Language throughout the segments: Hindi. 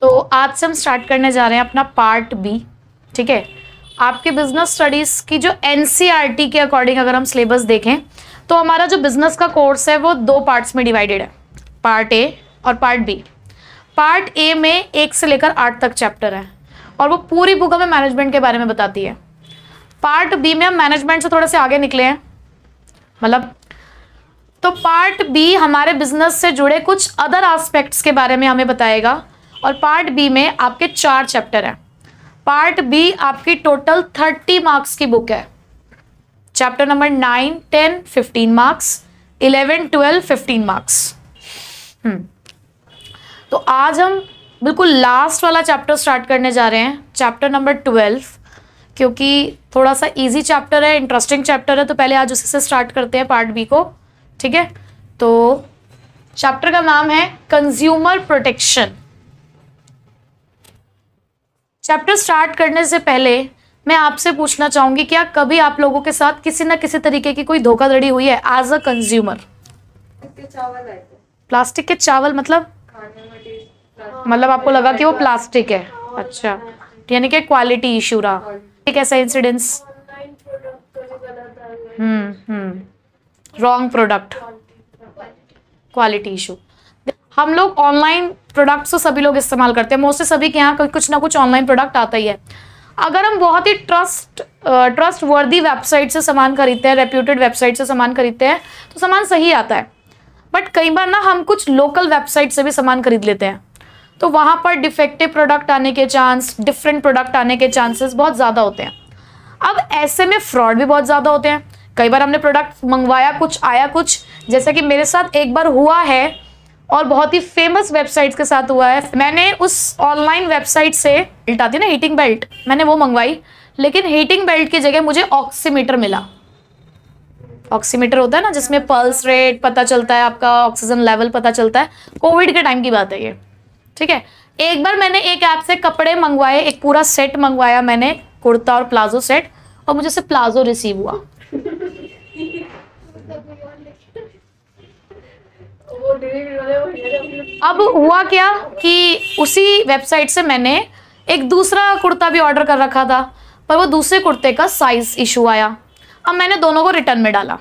तो आज से हम स्टार्ट करने जा रहे हैं अपना पार्ट बी। ठीक है, आपके बिजनेस स्टडीज की जो एनसीईआरटी के अकॉर्डिंग अगर हम सिलेबस देखें तो हमारा जो बिजनेस का कोर्स है वो 2 पार्ट्स में डिवाइडेड है, पार्ट ए और पार्ट बी। पार्ट ए में 1 से लेकर 8 तक चैप्टर है और वो पूरी बुक हमें मैनेजमेंट के बारे में बताती है। पार्ट बी में हम मैनेजमेंट से थोड़े से आगे निकले हैं, मतलब तो पार्ट बी हमारे बिजनेस से जुड़े कुछ अदर एस्पेक्ट्स के बारे में हमें बताएगा। और पार्ट बी में आपके 4 चैप्टर हैं। पार्ट बी आपकी टोटल 30 मार्क्स की बुक है। Chapter number 9, 10, 15 marks, 11, 12, 15 marks. तो आज हम बिल्कुल लास्ट वाला चैप्टर स्टार्ट करने जा रहे हैं, चैप्टर नंबर 12, क्योंकि थोड़ा सा इजी चैप्टर है, इंटरेस्टिंग चैप्टर है, तो पहले आज उसी से स्टार्ट करते हैं पार्ट बी को। ठीक है, तो चैप्टर का नाम है कंज्यूमर प्रोटेक्शन। चैप्टर स्टार्ट करने से पहले मैं आपसे पूछना चाहूंगी, क्या कभी आप लोगों के साथ किसी ना किसी तरीके की कोई धोखाधड़ी हुई है एज अ कंज्यूमर? प्लास्टिक के चावल मतलब आपको लगा कि वो प्लास्टिक है? अच्छा, यानी कि क्वालिटी इशू रहा। एक ऐसा incidence, wrong product, quality issue. हम लोग ऑनलाइन प्रोडक्ट्स तो सभी लोग इस्तेमाल करते हैं, मोस्टली सभी के यहाँ कुछ ना कुछ ऑनलाइन प्रोडक्ट आता ही है। अगर हम बहुत ही ट्रस्ट वर्दी वेबसाइट से सामान खरीदते हैं, रेप्यूटेड वेबसाइट से सामान खरीदते हैं तो सामान सही आता है। बट कई बार ना हम कुछ लोकल वेबसाइट से भी सामान खरीद लेते हैं, तो वहाँ पर डिफेक्टिव प्रोडक्ट आने के चांस, डिफरेंट प्रोडक्ट आने के चांसेस बहुत ज़्यादा होते हैं। अब ऐसे में फ्रॉड भी बहुत ज़्यादा होते हैं। कई बार हमने प्रोडक्ट मंगवाया कुछ, आया कुछ, जैसे कि मेरे साथ एक बार हुआ है और बहुत ही फेमस वेबसाइट्स के साथ हुआ है। मैंने उस ऑनलाइन वेबसाइट से बेल्ट आती है ना, हीटिंग बेल्ट, मैंने वो मंगवाई, लेकिन हीटिंग बेल्ट की जगह मुझे ऑक्सीमीटर मिला। ऑक्सीमीटर होता है ना जिसमें पल्स रेट पता चलता है, आपका ऑक्सीजन लेवल पता चलता है। कोविड के टाइम की बात है ये। ठीक है, एक बार मैंने एक ऐप से कपड़े मंगवाए, एक पूरा सेट मंगवाया मैंने, कुर्ता और प्लाजो सेट, और मुझे सिर्फ प्लाजो रिसीव हुआ। अब हुआ क्या कि उसी वेबसाइट से मैंने एक दूसरा कुर्ता भी ऑर्डर कर रखा था, पर वो दूसरे कुर्ते का साइज इशू आया। अब मैंने दोनों को रिटर्न में डाला।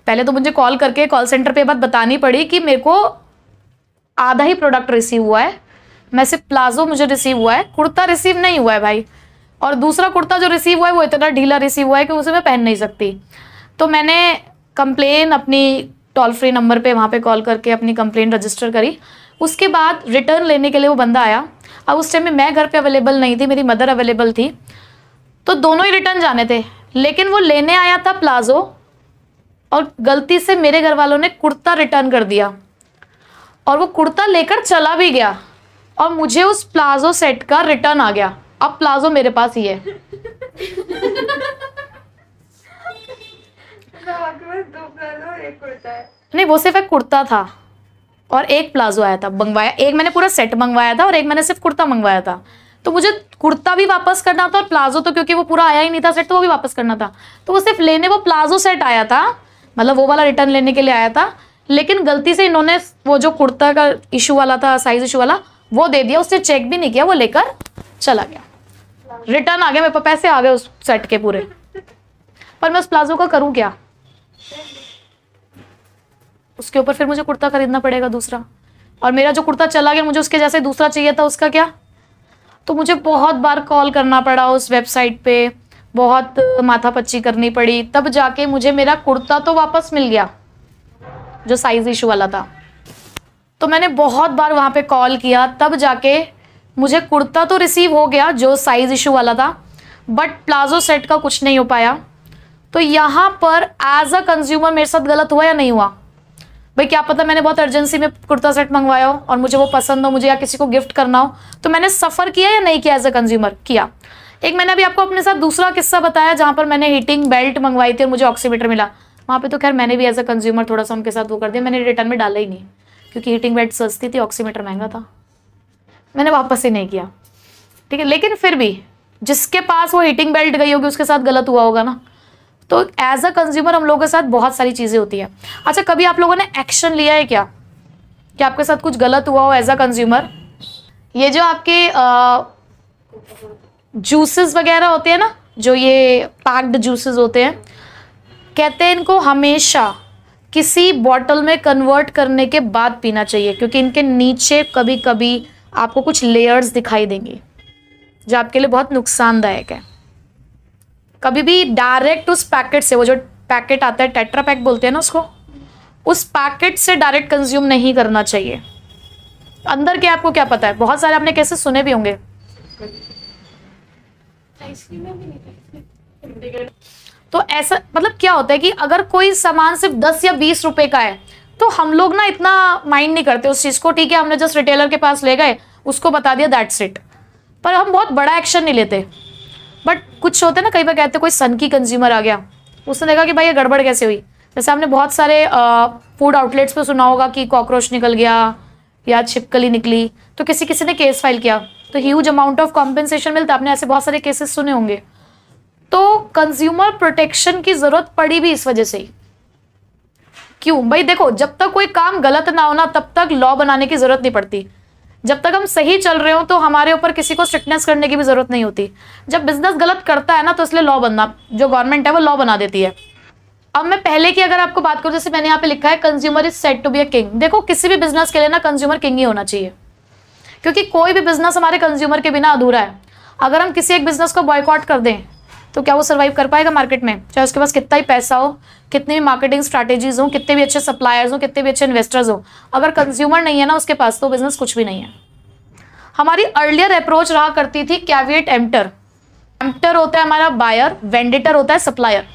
पहले तो मुझे कॉल करके कॉल सेंटर पे बात बतानी पड़ी कि मेरे को आधा ही प्रोडक्ट रिसीव हुआ है, मैं सिर्फ प्लाजो मुझे रिसीव हुआ है, कुर्ता रिसीव नहीं हुआ है भाई। और दूसरा कुर्ता जो रिसीव हुआ है वो इतना ढीला रिसीव हुआ है कि उसे मैं पहन नहीं सकती। तो मैंने कंप्लेन अपनी टोल फ्री नंबर पे वहाँ पे कॉल करके अपनी कंप्लेन रजिस्टर करी। उसके बाद रिटर्न लेने के लिए वो बंदा आया। अब उस टाइम में मैं घर पे अवेलेबल नहीं थी, मेरी मदर अवेलेबल थी, तो दोनों ही रिटर्न जाने थे। लेकिन वो लेने आया था प्लाजो और गलती से मेरे घर वालों ने कुर्ता रिटर्न कर दिया, और वो कुर्ता लेकर चला भी गया और मुझे उस प्लाजो सेट का रिटर्न आ गया। अब प्लाजो मेरे पास ही है। नहीं, वो सिर्फ एक कुर्ता था और एक प्लाजो आया था मंगवाया। एक मैंने पूरा सेट मंगवाया था और एक मैंने सिर्फ कुर्ता मंगवाया था। तो मुझे कुर्ता भी वापस करना था और प्लाजो तो क्योंकि वो पूरा आया ही नहीं था सेट, तो वो भी वापस करना था। तो वो सिर्फ लेने वो प्लाजो सेट आया था, मतलब वो वाला रिटर्न लेने के लिए आया था, लेकिन गलती से इन्होंने वो जो कुर्ता का इशू वाला था, साइज इशू वाला, वो दे दिया। उसने चेक भी नहीं किया, वो लेकर चला गया। रिटर्न आ गया, मेरे पास पैसे आ गए उस सेट के पूरे। पर मैं उस प्लाजो का करूँ क्या? उसके ऊपर फिर मुझे कुर्ता खरीदना पड़ेगा दूसरा, और मेरा जो कुर्ता चला गया मुझे उसके जैसे दूसरा चाहिए था, उसका क्या? तो मुझे बहुत बार कॉल करना पड़ा उस वेबसाइट पे, बहुत माथापच्ची करनी पड़ी, तब जाके मुझे मेरा कुर्ता तो वापस मिल गया जो साइज इशू वाला था। तो मैंने बहुत बार वहाँ पे कॉल किया, तब जाके मुझे कुर्ता तो रिसीव हो गया जो साइज इशू वाला था, बट प्लाजो सेट का कुछ नहीं हो पाया। तो यहाँ पर एज अ कंज्यूमर मेरे साथ गलत हुआ या नहीं हुआ? भाई क्या पता मैंने बहुत अर्जेंसी में कुर्ता सेट मंगवाया हो और मुझे वो पसंद हो, मुझे या किसी को गिफ्ट करना हो, तो मैंने सफ़र किया या नहीं किया एज अ कंज्यूमर? किया। एक मैंने अभी आपको अपने साथ दूसरा किस्सा बताया जहाँ पर मैंने हीटिंग बेल्ट मंगवाई थी और मुझे ऑक्सीमीटर मिला। वहाँ पे तो खैर मैंने भी एज अ कंज्यूमर थोड़ा सा उनके साथ वो कर दिया, मैंने रिटर्न में डाला ही नहीं, क्योंकि हीटिंग बेल्ट सस्ती थी, ऑक्सीमीटर महंगा था, मैंने वापस ही नहीं किया। ठीक है, लेकिन फिर भी जिसके पास वो हीटिंग बेल्ट गई होगी उसके साथ गलत हुआ होगा ना। तो एज अ कंज्यूमर हम लोगों के साथ बहुत सारी चीज़ें होती हैं। अच्छा, कभी आप लोगों ने एक्शन लिया है क्या कि आपके साथ कुछ गलत हुआ हो एज अ कंज्यूमर? ये जो आपके जूसेस वगैरह होते हैं ना, जो ये पैक्ड जूसेस होते हैं, कहते हैं इनको हमेशा किसी बॉटल में कन्वर्ट करने के बाद पीना चाहिए, क्योंकि इनके नीचे कभी कभी आपको कुछ लेयर्स दिखाई देंगी जो आपके लिए बहुत नुकसानदायक है। कभी भी डायरेक्ट उस पैकेट से, वो जो पैकेट आता है टेट्रा पैक बोलते हैं ना उसको, उस पैकेट से डायरेक्ट कंज्यूम नहीं करना चाहिए। अंदर के आपको क्या पता है, बहुत सारे आपने केसेस सुने भी होंगे। तो ऐसा मतलब क्या होता है कि अगर कोई सामान सिर्फ 10 या 20 रुपए का है तो हम लोग ना इतना माइंड नहीं करते उस चीज को, ठीक है हमने जस्ट रिटेलर के पास ले गए, उसको बता दिया, दैट्स इट, पर हम बहुत बड़ा एक्शन नहीं लेते। बट कुछ होते हैं ना, कई बार कहते हैं कोई सनकी कंज्यूमर आ गया, उसने देखा कि भाई ये गड़बड़ कैसे हुई। जैसे हमने बहुत सारे फूड आउटलेट्स पे सुना होगा कि कॉकरोच निकल गया या छिपकली निकली, तो किसी किसी ने केस फाइल किया तो ह्यूज अमाउंट ऑफ कॉम्पेंसेशन मिलता। आपने ऐसे बहुत सारे केसेस सुने होंगे। तो कंज्यूमर प्रोटेक्शन की जरूरत पड़ी भी इस वजह से ही। क्यों भाई, देखो जब तक कोई काम गलत ना हो ना तब तक लॉ बनाने की जरूरत नहीं पड़ती। जब तक हम सही चल रहे हो तो हमारे ऊपर किसी को स्ट्रिक्टनेस करने की भी जरूरत नहीं होती। जब बिजनेस गलत करता है ना तो इसलिए लॉ बनना, जो गवर्नमेंट है वो लॉ बना देती है। अब मैं पहले की अगर आपको बात करूं, जैसे मैंने यहाँ पे लिखा है consumer is said to be a king. देखो किसी भी बिजनेस के लिए ना कंज्यूमर किंग ही होना चाहिए, क्योंकि कोई भी बिजनेस हमारे कंज्यूमर के बिना अधूरा है। अगर हम किसी एक बिजनेस को बॉयकॉट कर दें तो क्या वो सर्वाइव कर पाएगा मार्केट में, चाहे उसके पास कितना ही पैसा हो, कितनी भी मार्केटिंग स्ट्रैटेजीज हो, कितने भी अच्छे सप्लायर्स हो, कितने भी अच्छे इन्वेस्टर्स हो, अगर कंज्यूमर नहीं है ना उसके पास तो बिजनेस कुछ भी नहीं है। हमारी अर्लियर अप्रोच रहा करती थी कैविएट एम्प्टर। एम्प्टर होता है हमारा बायर, वेंडेटर होता है सप्लायर।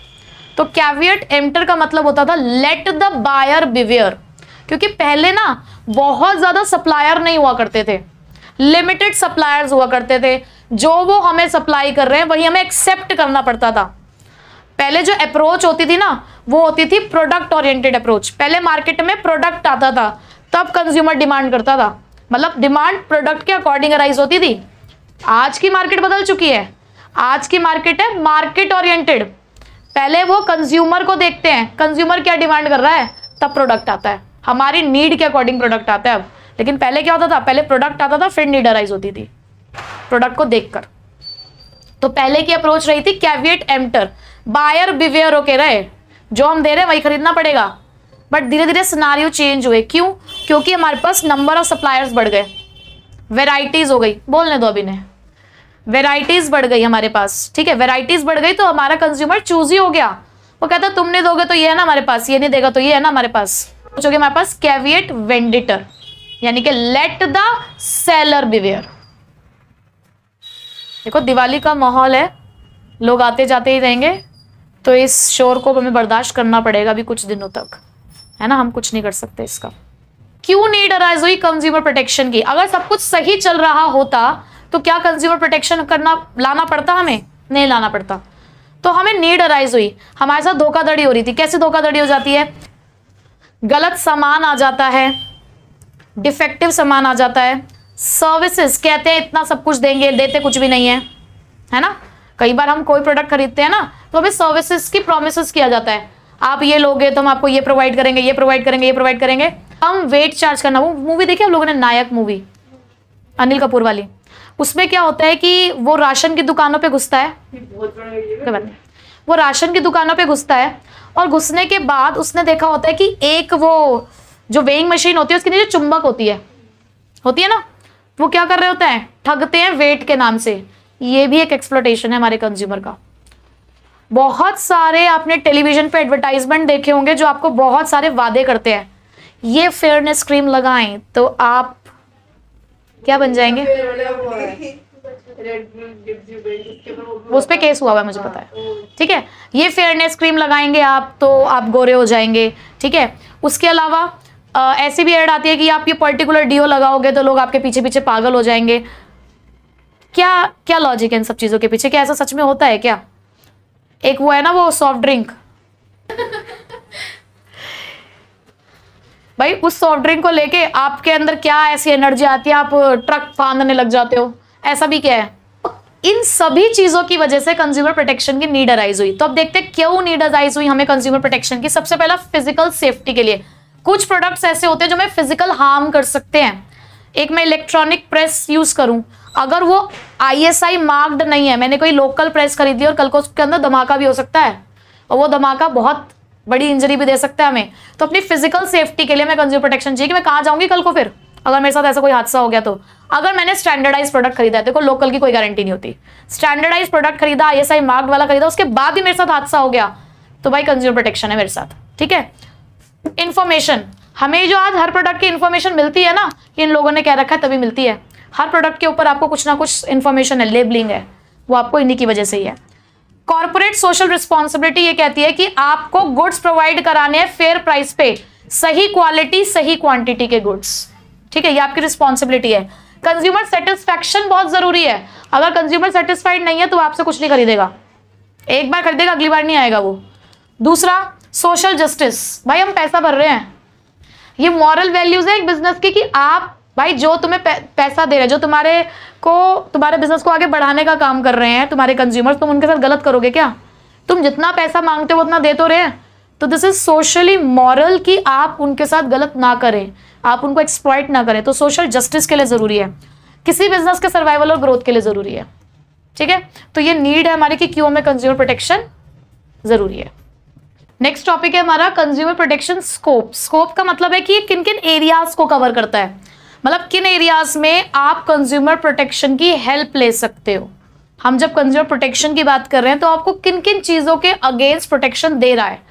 तो कैविएट एम्प्टर का मतलब होता था लेट द बायर बिवेयर, क्योंकि पहले ना बहुत ज्यादा सप्लायर नहीं हुआ करते थे, लिमिटेड सप्लायर्स हुआ करते थे। जो वो हमें सप्लाई कर रहे हैं वही हमें एक्सेप्ट करना पड़ता था। पहले जो अप्रोच होती थी ना वो होती थी प्रोडक्ट ओरिएंटेड अप्रोच। पहले मार्केट में प्रोडक्ट आता था तब कंज्यूमर डिमांड करता था, मतलब डिमांड प्रोडक्ट के अकॉर्डिंग अराइज होती थी। आज की मार्केट बदल चुकी है, आज की मार्केट है मार्केट ओरिएंटेड। पहले वो कंज्यूमर को देखते हैं, कंज्यूमर क्या डिमांड कर रहा है तब प्रोडक्ट आता है, हमारी नीड के अकॉर्डिंग प्रोडक्ट आता है अब। लेकिन पहले क्या होता था, पहले प्रोडक्ट आता था फिर नीड अराइज होती थी प्रोडक्ट को देखकर। तो पहले की अप्रोच रही थी कैविएट एम्प्टर, बायर बिवेयर होके रहे, जो हम दे रहे हैं वही खरीदना पड़ेगा। बट धीरे धीरे सिनारियो चेंज हुए। क्यों? क्योंकि हमारे पास नंबर ऑफ सप्लायर्स बढ़ गए, वेराइटीज हो गई, बोलने दो अभी ने, वेराइटीज बढ़ गई हमारे पास, ठीक है। वेराइटीज बढ़ गई तो हमारा कंज्यूमर चूजी हो गया, वो कहता तुम नहीं दोगे तो ये है ना हमारे पास, ये नहीं देगा तो ये है ना हमारे पास। सोचोगे हमारे पास कैविएट वेंडेटर, यानी कि लेट द सेलर बिवेयर। देखो दिवाली का माहौल है, लोग आते जाते ही रहेंगे, तो इस शोर को हमें बर्दाश्त करना पड़ेगा अभी कुछ दिनों तक, है ना, हम कुछ नहीं कर सकते इसका। क्यों नीड अराइज हुई कंज्यूमर प्रोटेक्शन की? अगर सब कुछ सही चल रहा होता तो क्या कंज्यूमर प्रोटेक्शन करना लाना पड़ता? हमें नहीं लाना पड़ता। तो हमें नीड अराइज हुई, हमारे साथ धोखाधड़ी हो रही थी। कैसे धोखाधड़ी हो जाती है? गलत सामान आ जाता है, डिफेक्टिव सामान आ जाता है, सर्विसेज कहते हैं इतना सब कुछ देंगे, देते कुछ भी नहीं है ना। कई बार हम कोई प्रोडक्ट खरीदते हैं ना तो हमें सर्विसेज की प्रॉमिसेस किया जाता है, आप ये लोगे तो हम आपको ये प्रोवाइड करेंगे, ये प्रोवाइड करेंगे, ये प्रोवाइड करेंगे। हम वेट चार्ज करना, वो मूवी देखी हम लोगों ने, नायक मूवी अनिल कपूर वाली, उसमें क्या होता है कि वो राशन की दुकानों पे घुसता है, वो राशन की दुकानों पे घुसता है और घुसने के बाद उसने देखा होता है कि एक वो जो वेइंग मशीन होती है उसके नीचे चुंबक होती है ना, वो क्या कर रहे होते हैं, ठगते हैं वेट के नाम से। ये भी एक एक्सप्लॉयटेशन है हमारे कंज्यूमर का। बहुत सारे आपने टेलीविजन पे एडवर्टाइजमेंट देखे होंगे जो आपको बहुत सारे वादे करते हैं, ये फेयरनेस क्रीम लगाएं तो आप क्या बन जाएंगे, उस पे केस हुआ हुआ है मुझे पता है, ठीक है। ये फेयरनेस क्रीम लगाएंगे आप तो आप गोरे हो जाएंगे, ठीक है। उसके अलावा ऐसी भी ऐड आती है कि आप ये पर्टिकुलर डीओ लगाओगे तो लोग आपके पीछे पीछे पागल हो जाएंगे। क्या क्या लॉजिक है इन सब चीजों के पीछे? क्या ऐसा सच में होता है क्या? एक वो है ना वो सॉफ्ट ड्रिंक भाई उस सॉफ्ट ड्रिंक को लेके आपके अंदर क्या ऐसी एनर्जी आती है, आप ट्रक फांदने लग जाते हो, ऐसा भी क्या है? इन सभी चीजों की वजह से कंज्यूमर प्रोटेक्शन की नीड अराइज हुई। तो अब देखते हैं क्यों नीड अराइज हुई हमें कंज्यूमर प्रोटेक्शन की। सबसे पहला फिजिकल सेफ्टी के लिए। कुछ प्रोडक्ट्स ऐसे होते हैं जो हमें फिजिकल हार्म कर सकते हैं, एक मैं इलेक्ट्रॉनिक प्रेस यूज करूं, अगर वो ISI मार्क्ड नहीं है, मैंने कोई लोकल प्रेस खरीदी और कल को उसके अंदर धमाका भी हो सकता है और वो धमाका बहुत बड़ी इंजरी भी दे सकता है हमें, तो अपनी फिजिकल सेफ्टी के लिए मैं कंज्यूमर प्रोटेक्शन चाहिए कि मैं कहाँ जाऊंगी कल को फिर अगर मेरे साथ ऐसा कोई हादसा हो गया तो। अगर मैंने स्टैंडर्डाइज प्रोडक्ट खरीदा है, देखो लोकल की कोई गारंटी नहीं होती, स्टैंडर्डाइज प्रोडक्ट खरीदा, ISI मार्क्ड वाला खरीदा, उसके बाद भी मेरे साथ हादसा हो गया तो भाई कंज्यूमर प्रोटेक्शन है मेरे साथ। ठीक है, इंफॉर्मेशन, हमें जो आज हर प्रोडक्ट की इंफॉर्मेशन मिलती है ना, इन लोगों ने क्या रखा है तभी मिलती है। हर प्रोडक्ट के ऊपर आपको कुछ ना कुछ इंफॉर्मेशन है, लेबलिंग है, वो आपको इन्हीं की वजह से ही है। कॉर्पोरेट सोशल रिस्पॉन्सिबिलिटी ये कहती है कि आपको गुड्स प्रोवाइड कराने हैं फेयर प्राइस पे, सही क्वालिटी सही क्वांटिटी के गुड्स। ठीक है, ये आपकी रिस्पॉन्सिबिलिटी है। कंज्यूमर सेटिस्फैक्शन बहुत जरूरी है, अगर कंज्यूमर सेटिस्फाइड नहीं है तो आपसे कुछ नहीं खरीदेगा, एक बार खरीदेगा अगली बार नहीं आएगा वो। दूसरा, सोशल जस्टिस, भाई हम पैसा भर रहे हैं, ये मॉरल वैल्यूज है एक बिजनेस की कि आप भाई जो तुम्हें पैसा दे रहे हैं, जो तुम्हारे बिजनेस को आगे बढ़ाने का काम कर रहे हैं, तुम्हारे कंज्यूमर्स, तुम उनके साथ गलत करोगे क्या? तुम जितना पैसा मांगते हो उतना दे तो रहे हैं, तो दिस इज सोशली मॉरल कि आप उनके साथ गलत ना करें, आप उनको एक्सप्लॉइट ना करें। तो सोशल जस्टिस के लिए जरूरी है, किसी बिजनेस के सर्वाइवल और ग्रोथ के लिए जरूरी है। ठीक है, तो ये नीड है हमारी कि क्यों हमें कंज्यूमर प्रोटेक्शन जरूरी है। नेक्स्ट टॉपिक है हमारा कंज्यूमर प्रोटेक्शन स्कोप। स्कोप का मतलब है कि ये किन किन एरियाज को कवर करता है, मतलब किन एरियाज में आप कंज्यूमर प्रोटेक्शन की हेल्प ले सकते हो। हम जब कंज्यूमर प्रोटेक्शन की बात कर रहे हैं तो आपको किन किन चीजों के अगेंस्ट प्रोटेक्शन दे रहा है।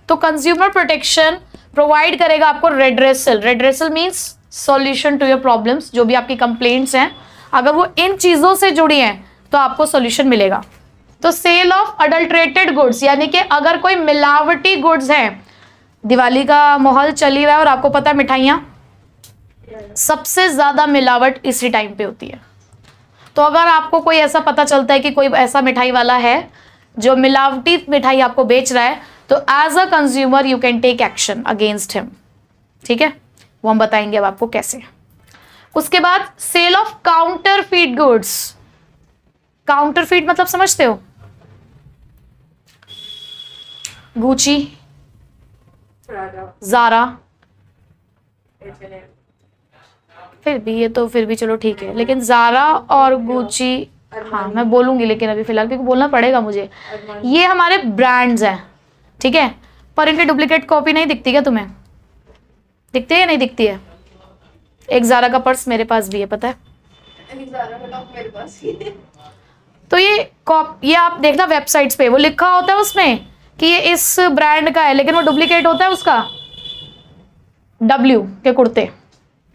तो कंज्यूमर प्रोटेक्शन प्रोवाइड करेगा आपको redressal. Redressal means solution to your problems, जो भी आपकी कंप्लेंट्स हैं अगर वो इन चीजों से जुड़ी हैं तो आपको सॉल्यूशन मिलेगा। तो सेल ऑफ अडल्ट्रेटेड गुड्स, यानी कि अगर कोई मिलावटी गुड्स हैं, दिवाली का माहौल चल ही रहा है और आपको पता है मिठाइयाँ सबसे ज्यादा मिलावट इसी टाइम पे होती है। तो अगर आपको कोई ऐसा पता चलता है कि कोई ऐसा मिठाई वाला है जो मिलावटी मिठाई आपको बेच रहा है, तो as a consumer you can take action against him. ठीक है, वो हम बताएंगे अब आपको कैसे। उसके बाद sale of counterfeit goods. Counterfeit मतलब समझते हो? गुची, ज़ारा, फिर भी ये तो फिर भी चलो ठीक है, लेकिन ज़ारा और गुची, हाँ मैं बोलूंगी लेकिन अभी फिलहाल क्योंकि बोलना पड़ेगा मुझे, ये हमारे ब्रांड्स हैं। ठीक है, पर इनकी डुप्लीकेट कॉपी नहीं दिखती क्या तुम्हें? दिखती है या नहीं दिखती है? एक ज़ारा का पर्स मेरे पास भी है, पता है? मेरे पास तो ये आप देखना वेबसाइट्स पे वो लिखा होता है उसमें कि ये इस ब्रांड का है, लेकिन वो डुप्लीकेट होता है उसका। W के कुर्ते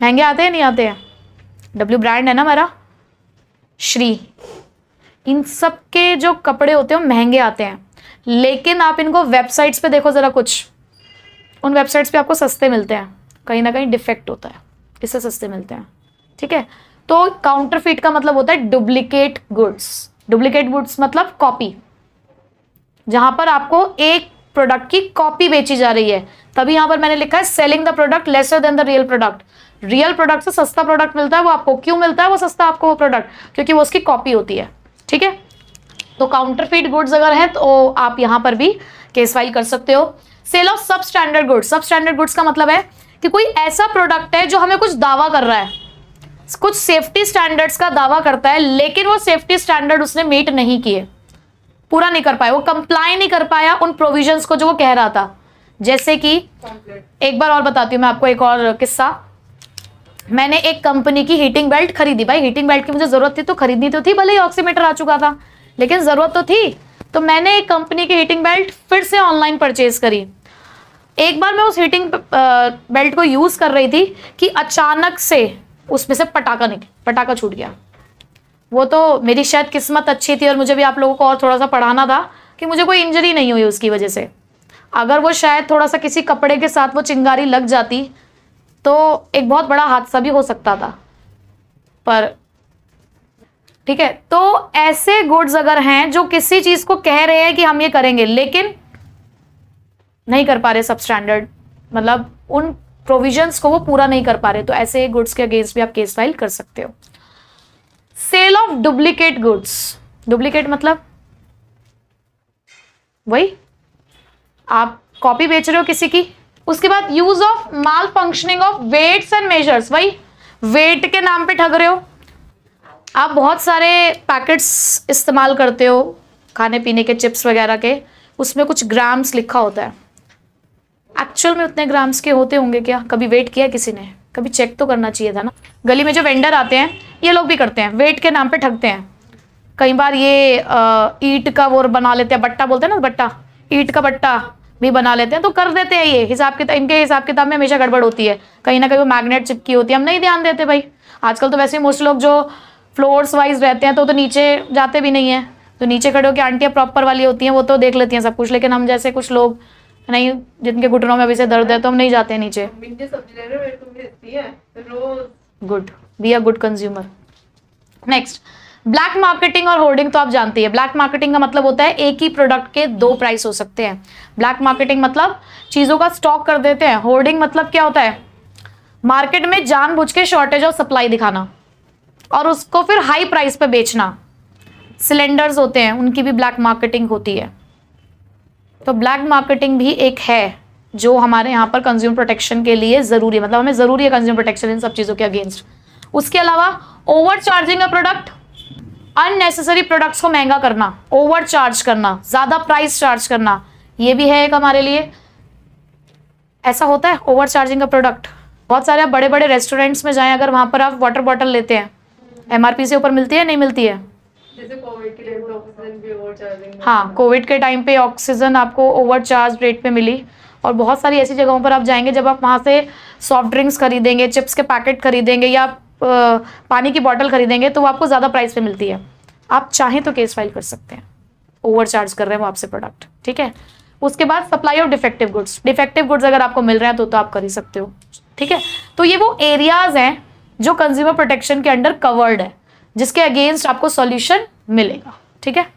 महंगे आते हैं नहीं आते हैं? W ब्रांड है ना हमारा, श्री, इन सब के जो कपड़े होते हैं वो महंगे आते हैं, लेकिन आप इनको वेबसाइट्स पे देखो जरा, कुछ उन वेबसाइट्स पे आपको सस्ते मिलते हैं, कहीं ना कहीं डिफेक्ट होता है, इससे सस्ते मिलते हैं। ठीक है, तो काउंटरफीट का मतलब होता है डुप्लीकेट गुड्स। डुप्लीकेट गुड्स मतलब कॉपी, जहां पर आपको एक प्रोडक्ट की कॉपी बेची जा रही है, तभी यहां पर मैंने लिखा है selling the product lesser than the real product. Real product से सस्ता प्रोडक्ट मिलता है, वो आपको क्यों मिलता है वो सस्ता आपको वो प्रोडक्ट? क्योंकि वो उसकी कॉपी होती है। ठीक है, तो काउंटरफीट गुड्स अगर है तो आप यहां पर भी केस फाइल कर सकते हो। सेल ऑफ सब स्टैंडर्ड गुड्स। सब स्टैंडर्ड गुड्स का मतलब है कि कोई ऐसा प्रोडक्ट है जो हमें कुछ दावा कर रहा है, कुछ सेफ्टी स्टैंडर्ड्स का दावा करता है, लेकिन वो सेफ्टी स्टैंडर्ड उसने मीट नहीं किए, पूरा नहीं कर पाया, वो कंप्लाई नहीं कर पाया उन प्रोविजंस को जो वो कह रहा था। जैसे कि एक बार और बताती हूँ मैं आपको एक और किस्सा। मैंने एक कंपनी की हीटिंग बेल्ट खरीदी, भाई हीटिंग बेल्ट की मुझे जरूरत थी तो खरीदनी तो थी, भले ही ऑक्सीमीटर आ चुका था, लेकिन जरूरत तो थी, तो मैंने एक कंपनी की हीटिंग बेल्ट फिर से ऑनलाइन परचेज करी। एक बार मैं उस हीटिंग बेल्ट को यूज कर रही थी कि अचानक से उसमें से पटाखा छूट गया। वो तो मेरी शायद किस्मत अच्छी थी और मुझे भी आप लोगों को और थोड़ा सा पढ़ाना था कि मुझे कोई इंजरी नहीं हुई उसकी वजह से। अगर वो शायद थोड़ा सा किसी कपड़े के साथ वो चिंगारी लग जाती तो एक बहुत बड़ा हादसा भी हो सकता था। पर ठीक है, तो ऐसे गुड्स अगर हैं जो किसी चीज को कह रहे हैं कि हम ये करेंगे लेकिन नहीं कर पा रहे, सब स्टैंडर्ड मतलब उन प्रोविजंस को वो पूरा नहीं कर पा रहे, तो ऐसे गुड्स के अगेंस्ट भी आप केस फाइल कर सकते हो। Sale of duplicate goods. Duplicate मतलब वही आप कॉपी बेच रहे हो किसी की। उसके बाद use of malfunctioning of weights and measures. वही वेट के नाम पे ठग रहे हो। आप बहुत सारे पैकेट्स इस्तेमाल करते हो खाने पीने के, चिप्स वगैरह के, उसमें कुछ ग्राम्स लिखा होता है, एक्चुअल में उतने ग्राम्स के होते होंगे क्या? कभी वेट किया किसी ने? कभी चेक तो करना चाहिए था ना। गली में जो वेंडर आते हैं ये लोग भी करते हैं, वेट के नाम पे ठगते हैं। कई बार ये ईंट का वो बना लेते हैं, बट्टा बोलते हैं ना, बट्टा, ईंट का बट्टा भी बना लेते हैं, तो कर देते हैं ये हिसाब किताब। इनके हिसाब किताब में हमेशा गड़बड़ होती है, कहीं ना कहीं वो मैग्नेट चिपकी होती है, हम नहीं ध्यान देते भाई। आजकल तो वैसे ही मोस्ट लोग जो फ्लोर्स वाइज रहते हैं तो नीचे जाते भी नहीं है, तो नीचे खड़े होकर आंटियाँ प्रॉपर वाली होती हैं वो तो देख लेती हैं सब कुछ, लेकिन हम जैसे कुछ लोग नहीं, जिनके घुटनों में अभी से दर्द है तो हम नहीं जाते हैं नीचे। Good, be a good consumer. Next, black marketing और होर्डिंग तो आप जानती है। ब्लैक मार्केटिंग का मतलब होता है एक ही प्रोडक्ट के दो प्राइस हो सकते हैं। ब्लैक मार्केटिंग मतलब चीजों का स्टॉक कर देते हैं। होर्डिंग मतलब क्या होता है? मार्केट में जानबूझ के शॉर्टेज ऑफ सप्लाई दिखाना और उसको फिर हाई प्राइस पे बेचना। सिलेंडर्स होते हैं, उनकी भी ब्लैक मार्केटिंग होती है। तो ब्लैक मार्केटिंग भी एक है जो हमारे यहाँ पर कंज्यूमर प्रोटेक्शन के लिए जरूरी है, मतलब हमें जरूरी है कंज्यूमर प्रोटेक्शन इन सब चीजों के अगेंस्ट। उसके अलावा over charging a product, unnecessary products को महंगा करना, ओवर चार्ज करना, ज्यादा प्राइस चार्ज करना, ये भी है एक हमारे लिए। ऐसा होता है ओवर चार्जिंग का प्रोडक्ट। बहुत सारे आप बड़े बड़े रेस्टोरेंट्स में जाएं, अगर वहां पर आप वाटर बॉटल लेते हैं, एमआरपी से ऊपर मिलती है नहीं मिलती है? जैसे कोविड के टाइम पे ऑक्सीजन भी ओवर चार्जिंग। हाँ, कोविड के टाइम पे ऑक्सीजन आपको ओवर चार्ज रेट पे मिली। और बहुत सारी ऐसी जगहों पर आप जाएंगे, जब आप वहाँ से सॉफ्ट ड्रिंक्स खरीदेंगे, चिप्स के पैकेट खरीदेंगे या पानी की बोतल खरीदेंगे तो वो आपको ज़्यादा प्राइस पे मिलती है। आप चाहें तो केस फाइल कर सकते हैं, ओवर चार्ज कर रहे हैं वो आपसे प्रोडक्ट, ठीक है। उसके बाद supply of defective goods. Defective goods अगर आपको मिल रहे हैं तो आप कर ही सकते हो, ठीक है। तो ये वो एरियाज हैं जो कंज्यूमर प्रोटेक्शन के अंडर कवर्ड है, जिसके अगेंस्ट आपको सॉल्यूशन मिलेगा, ठीक है।